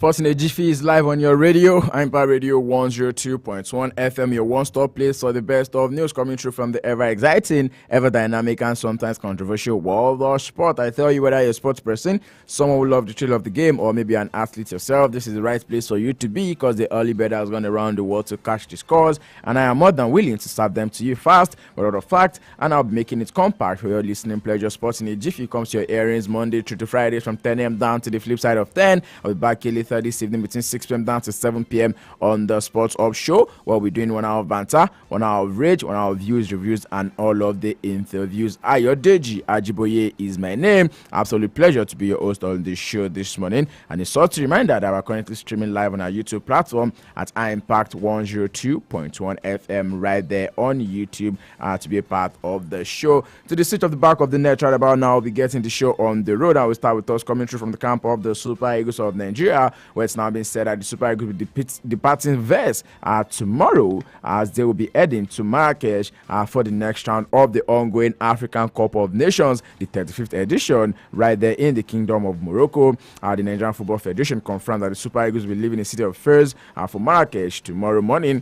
Sporting a Jiffy is live on your radio. Empire Radio 102.1 FM, your one-stop place for the best of news coming through from the ever-exciting, ever-dynamic, and sometimes controversial world of sport. I tell you, whether you're a sports person, someone who loves the thrill of the game, or maybe an athlete yourself, this is the right place for you to be because the early bird has gone around the world to catch the scores, and I am more than willing to serve them to you fast, but out of fact, and I'll be making it compact for your listening pleasure. Sporting a Jiffy comes to your earrings Monday through to Fridays from 10 a.m. down to the flip side of 10. I'll be back here later this evening between 6 p.m. down to 7 p.m. on the Sports Up Show, where we're doing 1 hour of banter, 1 hour of rage, 1 hour of views, reviews, and all of the interviews. Ayodeji Ajiboye is my name. Absolute pleasure to be your host on this show this morning. And a short reminder that we're currently streaming live on our YouTube platform at impact 102.1 FM right there on YouTube to be a part of the show. To the seat of the back of the net right about now, we'll be getting the show on the road. I will start with us coming through from the camp of the Super Eagles of Nigeria, where it's now been said that the Super Eagles will be departing Vest tomorrow as they will be heading to Marrakesh for the next round of the ongoing African Cup of Nations, the 35th edition, right there in the Kingdom of Morocco. The Nigerian Football Federation confirmed that the Super Eagles will be leaving the city of Fez for Marrakesh tomorrow morning,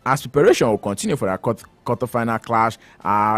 as preparation will continue for their quarterfinal clash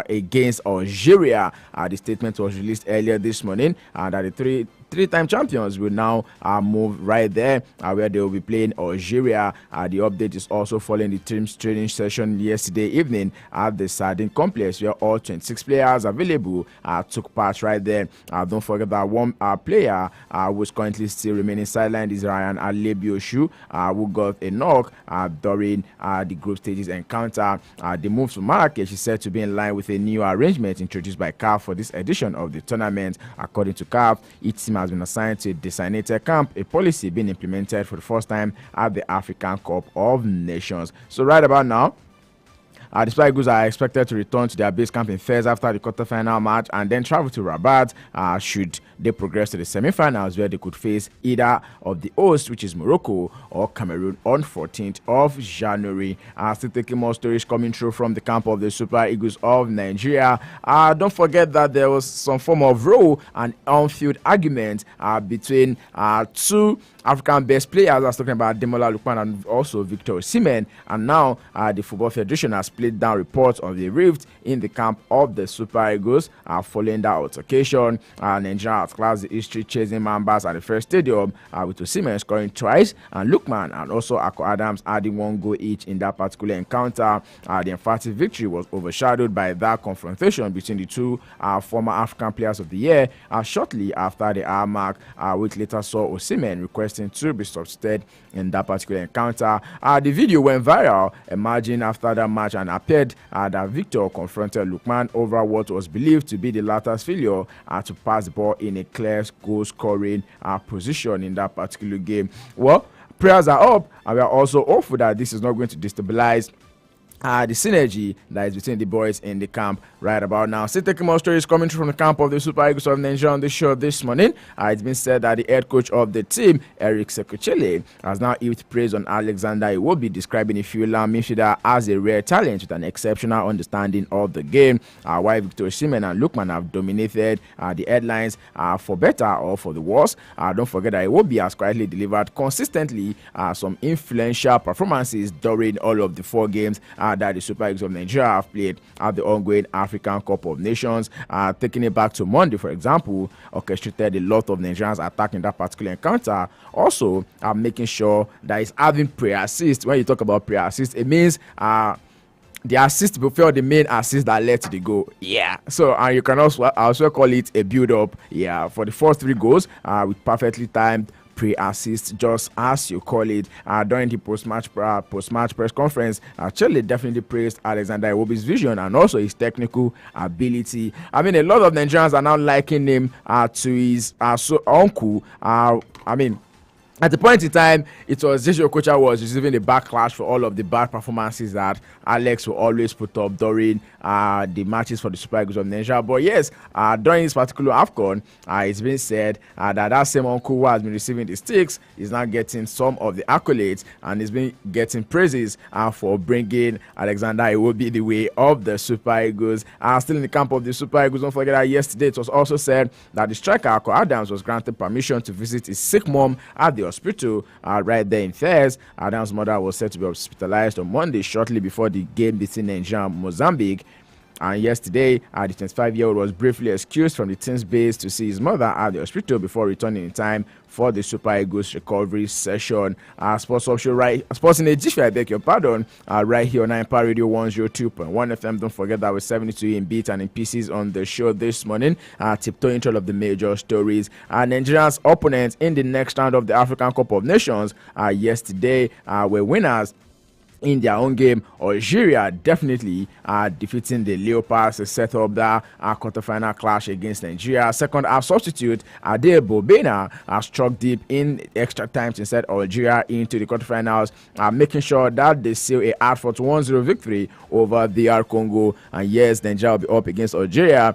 against Algeria. The statement was released earlier this morning that the three-time champions will now move right there where they will be playing Algeria. The update is also following the team's training session yesterday evening at the Sardine Complex, where all 26 players available took part right there. Don't forget that one player who is currently still remaining sidelined is Ryan Alebioshu, who got a knock during the group stages encounter. The move to Marrakesh is said to be in line with a new arrangement introduced by CAF for this edition of the tournament. According to CAF, each team has been assigned to a designated camp, a policy being implemented for the first time at the African Cup of Nations. So right about now, the Super Eagles are expected to return to their base camp in Fez after the quarterfinal match and then travel to Rabat should they progress to the semi-finals, where they could face either of the hosts, which is Morocco or Cameroon, on 14th of January. Still taking more stories coming through from the camp of the Super Eagles of Nigeria. Don't forget that there was some form of row and on-field argument between two African best players. I was talking about Demola Lookman and also Victor Osimhen, and now the Football Federation has split down reports on the rift in the camp of the Super Eagles following that altercation. Nigeria outclassed the history-chasing Mambas at the first stadium with Osimhen scoring twice and Lookman and also Ako Adams adding one goal each in that particular encounter. The emphatic victory was overshadowed by that confrontation between the two former African Players of the Year shortly after the hour mark, which later saw Osimhen requesting to be substituted in that particular encounter. The video went viral emerging after that match and appeared that Victor confronted Lookman over what was believed to be the latter's failure to pass the ball in a clear goal-scoring position in that particular game. Well, prayers are up, and we are also hopeful that this is not going to destabilize the synergy that is between the boys in the camp right about now. Still taking more stories coming through from the camp of the Super Eagles of Nigeria on the show this morning. It's been said that the head coach of the team, Eric Sekuchele, has now heaped praise on Alexander Iwobi, describing the Fulham midfielder as a rare talent with an exceptional understanding of the game. While Victor Osimhen and Lookman have dominated the headlines for better or for the worse, don't forget that Iwobi has quietly delivered consistently some influential performances during all of the 4 games that the Super Eagles of Nigeria have played at the ongoing African Cup of Nations. Taking it back to Monday, for example, orchestrated a lot of Nigerians attacking that particular encounter. Also, making sure that it's having pre-assist. When you talk about pre-assist, it means the assist before the main assist that led to the goal. Yeah. So you can also call it a build-up. Yeah, for the first 3 goals with perfectly timed pre-assist, just as you call it. During the post-match press conference, Chile definitely praised Alexander Iwobi's vision and also his technical ability. I mean, a lot of Nigerians are now liking him to his uncle. At the point in time, it was Joshua Okocha was receiving the backlash for all of the bad performances that Alex will always put up during the matches for the Super Eagles of Nigeria. But yes, during this particular AFCON, it's been said that same uncle who has been receiving the sticks is now getting some of the accolades and has been getting praises for bringing Alexander Iwobi the way of the Super Eagles. Still in the camp of the Super Eagles, don't forget that yesterday it was also said that the striker Ako Adams was granted permission to visit his sick mom at the hospital right there in Fez. Adam's mother was said to be hospitalized on Monday shortly before the game between Nigeria and Mozambique. And yesterday, the 25-year-old was briefly excused from the team's base to see his mother at the hospital before returning in time for the Super Eagles recovery session. Sports in a Jiffy, I beg your pardon, right here on Empire Radio 102.1 FM. Don't forget that we're 72 in beats and in pieces on the show this morning. Tiptoeing through all of the major stories. Nigeria's opponents in the next round of the African Cup of Nations yesterday were winners in their own game. Algeria definitely defeating the Leopards to set up that quarterfinal clash against Nigeria. Second half substitute Ade Bobena struck deep in extra time to set Algeria into the quarterfinals, making sure that they seal a hard fought 1-0 victory over DR Congo. And yes, Nigeria will be up against Algeria.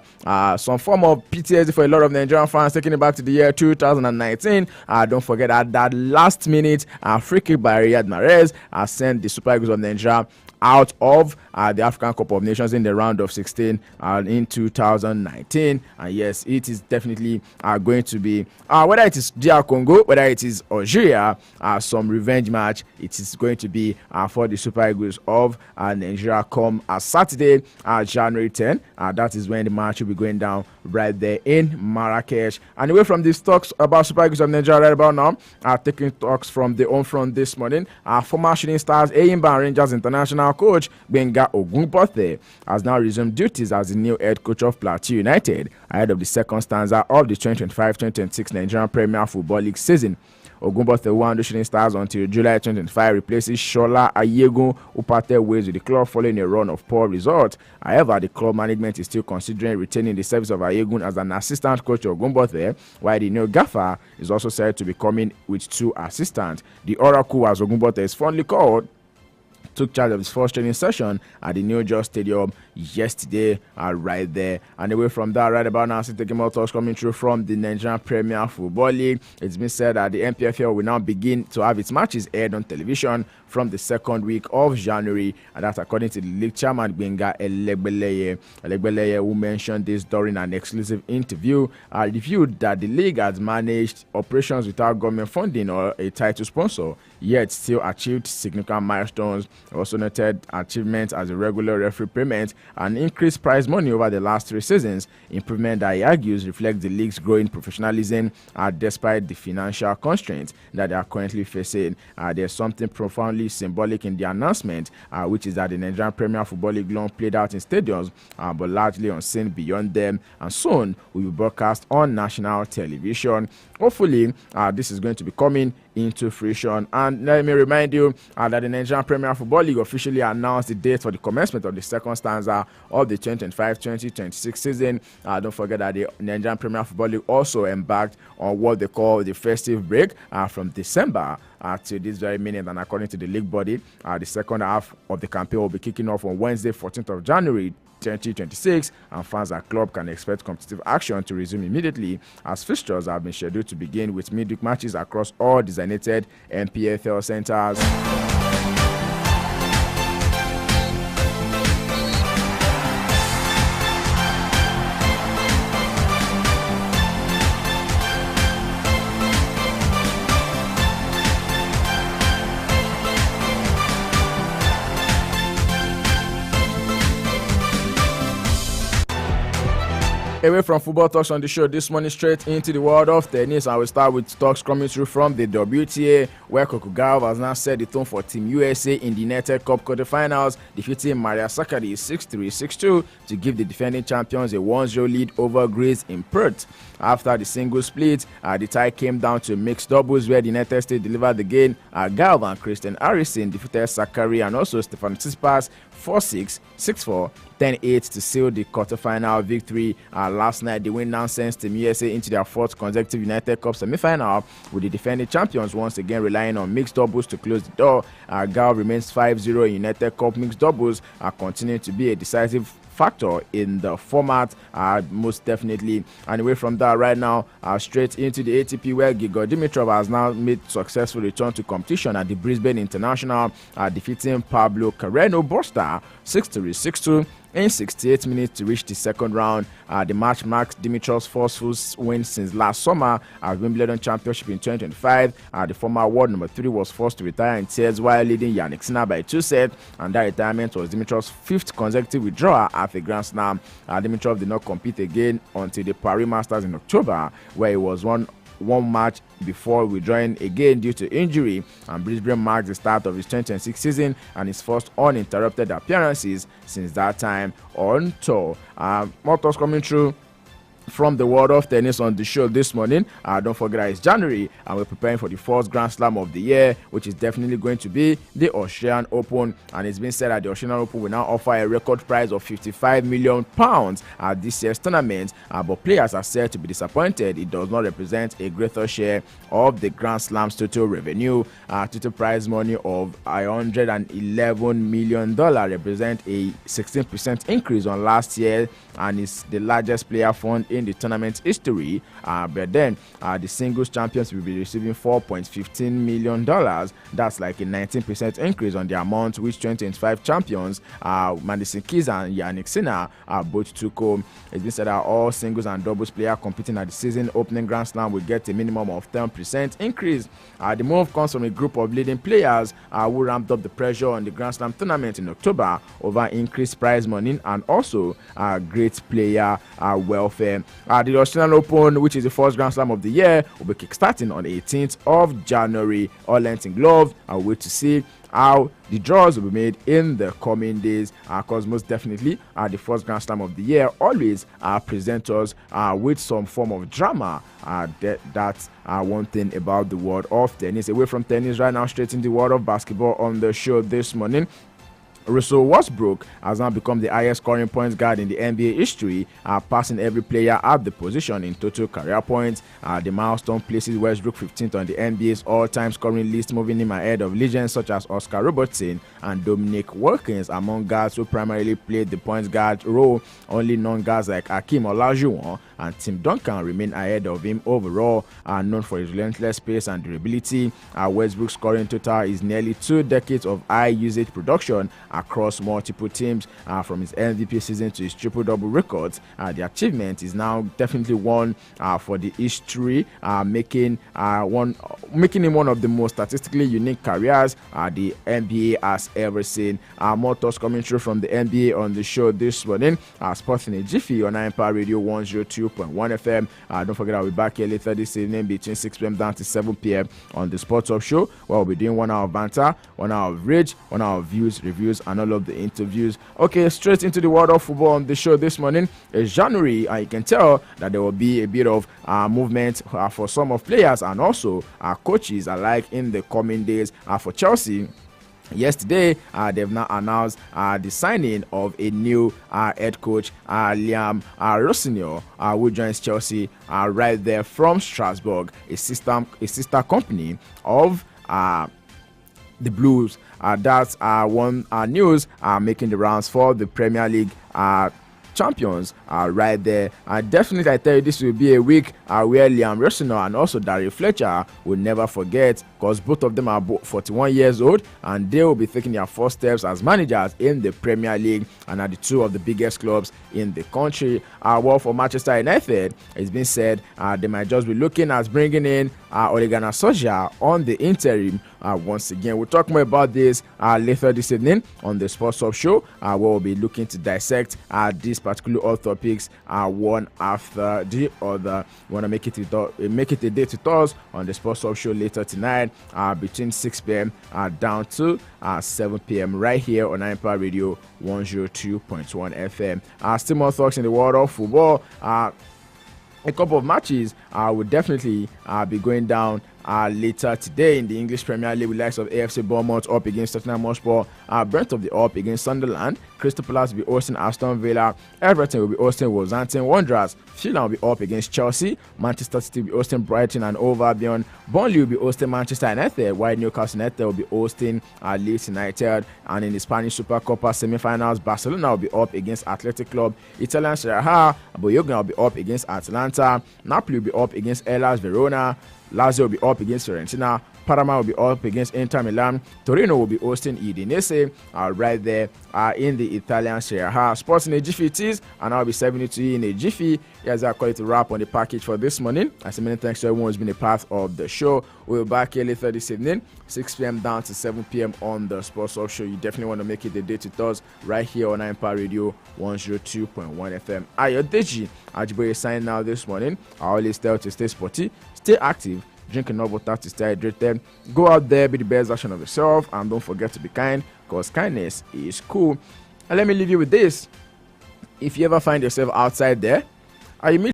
Some form of PTSD for a lot of Nigerian fans, taking it back to the year 2019. Don't forget that last minute free kick by Riyad Mahrez sent the Super Eagles of Nigeria out of the African Cup of Nations in the round of 16 in 2019. And yes, it is definitely going to be, whether it is DR Congo, whether it is Algeria, some revenge match, it is going to be for the Super Eagles of Nigeria come Saturday, January 10. That is when the match will be going down right there in Marrakesh. And away from these talks about Super Eagles of Nigeria right about now, taking talks from the home front this morning, former Shooting Stars Eyimba Rangers international coach Gbenga Ogunbothe has now resumed duties as the new head coach of Plateau United ahead of the second stanza of the 2025-2026 Nigerian Premier Football League season. Ogunbothe, who handled Shooting Stars until July 2025, replaces Shola Ayegun, who parted ways with the club following a run of poor results. However, the club management is still considering retaining the service of Ayegun as an assistant coach to Ogunbothe, while the new gaffer is also said to be coming with 2 assistants. The Oracle, as Ogunbothe is fondly called, took charge of his first training session at the New York Stadium yesterday, right there. And away from that, right about now, taking more talks coming through from the Nigerian Premier Football League. It's been said that the NPFL will now begin to have its matches aired on television from the second week of January, and that's according to the league chairman Gbenga Elegbeleye, who mentioned this during an exclusive interview. Reviewed that the league has managed operations without government funding or a title sponsor, yet still achieved significant milestones. Also noted achievements as a regular referee payment and increased prize money over the last 3 seasons, improvement that he argues reflects the league's growing professionalism despite the financial constraints that they are currently facing. There's something profoundly symbolic in the announcement, which is that the Nigerian Premier Football League long played out in stadiums, but largely unseen beyond them, and soon will be broadcast on national television. Hopefully, this is going to be coming into fruition. And let me remind you that the Nigerian Premier Football League officially announced the date for the commencement of the second stanza of the 2025-2026 season. Don't forget that the Nigerian Premier Football League also embarked on what they call the festive break from December to this very minute. And according to the league body, the second half of the campaign will be kicking off on Wednesday, 14th of January 2026, and fans at club can expect competitive action to resume immediately, as fixtures have been scheduled to begin with midweek matches across all designated NPFL centers. Away from football talks on the show this morning, straight into the world of tennis. I will start with talks coming through from the WTA, where Kokugawa has now set the tone for Team USA in the United Cup quarterfinals, defeating Maria Sakkari 6-3, 6-2 to give the defending champions a 1-0 lead over Greece in Perth. After the single split, the tie came down to mixed doubles, where the United States delivered the game. Galva and Christian Harrison defeated Sakkari and also Stefan Tsitsipas 4-6, 6-4, 10-8 to seal the quarterfinal victory. Last night, the win now sends Team USA into their 4th consecutive United Cup semi-final, with the defending champions once again relying on mixed doubles to close the door. Gal remains 5-0 in United Cup mixed doubles, continuing to be a decisive factor in the format, most definitely. And away from that, right now, straight into the ATP, where Grigor Dimitrov has now made successful return to competition at the Brisbane International, defeating Pablo Carreno Busta 6-3, 6-2 in 68 minutes to reach the second round. The match marks Dimitrev's first win since last summer at Wimbledon Championship in 2025. The former world number 3 was forced to retire in tears while leading Yannick Sinner by 2 sets, and that retirement was Dimitrev's 5th consecutive withdrawal at a Grand Slam. Dimitrov did not compete again until the Paris Masters in October, where he was one match before withdrawing again due to injury, and Brisbane marks the start of his 2026 season and his first uninterrupted appearances since that time on tour. More talks coming through from the world of tennis on the show this morning. Don't forget that it's January and we're preparing for the first Grand Slam of the year, which is definitely going to be the Australian Open. And it's been said that the Australian Open will now offer a record prize of £55 million at this year's tournament. But players are said to be disappointed it does not represent a greater share of the Grand Slam's total revenue. Total prize money of $111 million represents a 16% increase on last year and is the largest player fund in the tournament history. But then the singles champions will be receiving $4.15 million. That's like a 19% increase on the amount which 2025 champions Madison Keys and Yannick Sinner both took home. It's been said that all singles and doubles players competing at the season opening Grand Slam will get a minimum of 10% increase. The move comes from a group of leading players who ramped up the pressure on the Grand Slam tournament in October over increased prize money and also great player welfare. The Australian Open, which is the first Grand Slam of the year, will be kickstarting on the 18th of January. All length in glove. I'll wait to see how the draws will be made in the coming days, because most definitely the first Grand Slam of the year always present us with some form of drama. That's one thing about the world of tennis. Away from tennis right now, straight in the world of basketball on the show this morning. Russell Westbrook has now become the highest scoring points guard in the NBA history, passing every player at the position in total career points. The milestone places Westbrook 15th on the NBA's all-time scoring list, moving him ahead of legends such as Oscar Robertson and Dominic Wilkins among guards who primarily played the point guard role. Only non-guards like Hakeem Olajuwon and Tim Duncan remain ahead of him overall. Known for his relentless pace and durability, Westbrook's scoring total is nearly 2 decades of high usage production across multiple teams. From his MVP season to his triple-double records, the achievement is now definitely one for the history, making him one of the most statistically unique careers the NBA has ever seen. More thoughts coming through from the NBA on the show this morning. Sports in a Jiffy on Empire Radio 102.1 FM. Don't forget, I'll be back here later this evening between 6 p.m. down to 7 p.m. on the Sports Up Show, where we'll be doing 1 hour of banter, 1 hour of rage, 1 hour of views, reviews, and all of the interviews. Okay, straight into the world of football on the show this morning. It's January, and you can tell that there will be a bit of movement for some of players and also coaches alike in the coming days. For Chelsea, yesterday, they've now announced the signing of a new head coach, Liam Rossignol, who joins Chelsea right there from Strasbourg, a sister company of the Blues. That's one news making the rounds for the Premier League champions right there. Definitely, I tell you, this will be a week where Liam Rossignol and also Daryl Fletcher will never forget, because both of them are 41 years old and they will be taking their first steps as managers in the Premier League and are the two of the biggest clubs in the country. Well, for Manchester United, it's been said they might just be looking at bringing in Ole Gunnar Solskjaer on the interim. Once again, we'll talk more about this later this evening on the Sports Up Show, where we'll be looking to dissect these particular all topics one after the other. We want to make it a day to us on the Sports Up Show later tonight between 6 p.m. Down to 7 p.m. right here on Empire Radio 102.1 FM. Still more talks in the world of football. A couple of matches will definitely be going down later today in the English Premier League, with likes of AFC Bournemouth up against Tottenham Hotspur, Brentford will be up against Sunderland, Crystal Palace will be hosting Aston Villa, Everton will be hosting Wolverhampton Wanderers, Fulham will be up against Chelsea, Manchester City will be hosting Brighton and Hove Albion, Burnley will be hosting Manchester United, while Newcastle United will be hosting Leeds United. And in the Spanish Supercopa semi-finals, Barcelona will be up against Athletic Club, Italian Serie A, Bologna will be up against Atalanta, Napoli will be up against Hellas Verona, Lazio will be up against Fiorentina, Parma will be up against Inter Milan. Torino will be hosting Udinese right there in the Italian Serie A. Sports in a Jiffy it is, and I'll be serving it to you in a Jiffy. Yes, I call it a wrap on the package for this morning. I say many thanks to everyone who's been a part of the show. We'll be back here later this evening, 6 p.m. down to 7 p.m. on the Sports Off Show. You definitely want to make it a date with us right here on Empire Radio 102.1 FM. Ayodeji Ajiboye signing out this morning. I always tell you to stay sporty, stay active, drink enough water to stay hydrated. Go out there, be the best version of yourself, and don't forget to be kind, because kindness is cool. And let me leave you with this. If you ever find yourself outside there, you meet